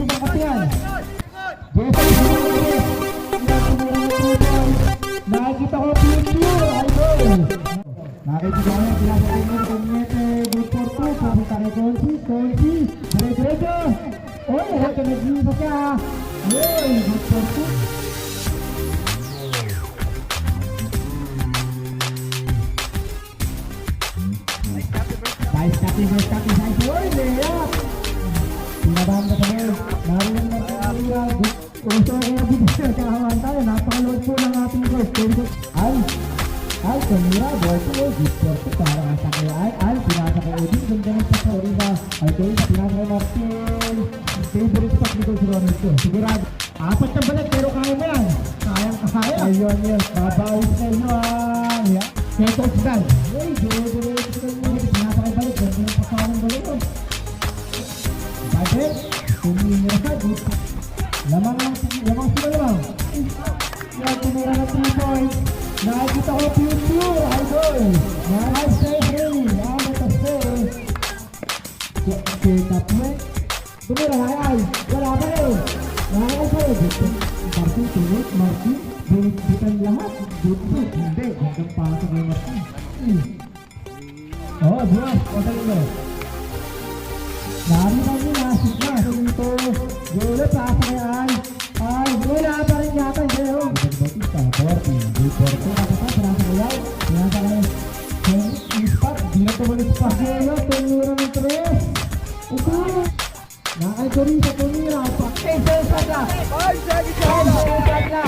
Sino bang kapiyan? Nakikita ko pure, idol. Nakikita ko yung pinasakay mo kung Nete, good for two. Papunta kay Consi, dire-diretso. Oy, ito nag-iisa siya. Oy, good for two. Vice captain, nice. Oy, layup. Pinabang ka sa ball. Nariyan na tayo. Gusto ko yung video. Kakawan tayo. Napakaload po ng ating coach. Al, tumira. Ball po. Good for two. Para nga sa kaya Al. Pinasa kay Odin. Ganda ng pasori ba? Okay, pinasa kay Martin. Favorite spot ni Coach Ronald ko. Sigurado. Apat na balik pero kaya mo yan. Kaya. Ayun yun. Babawis na yun. Kaya Coach Dan. Hey, dire-diretso kayo. Pinasa kay balik. Ganda ng pasawang balik. Budget. Tumira ka. Lamang sila. Yan, tumira na 3 points. Nakikita ko pure, idol. Nice save. Kita po eh. Tumira na yan. Wala pa rin. Martin, tulog. Martin. Bukan lahat. Bukan. Hindi. Hanggang pasok kay Martin. Oh, Diyos. Pasal mo. Dami kami nasip na. Ito. Golo, pasakayaan. Ay, wala pa rin yata. Yung Bautista, 40. 40. Kapatid, pinasakayaw. Pinasakayaw. Ispat. Di na tumalik pa. Tumira ng 3. Ito. Nakay sa tumira. Ispat na. Ispat na.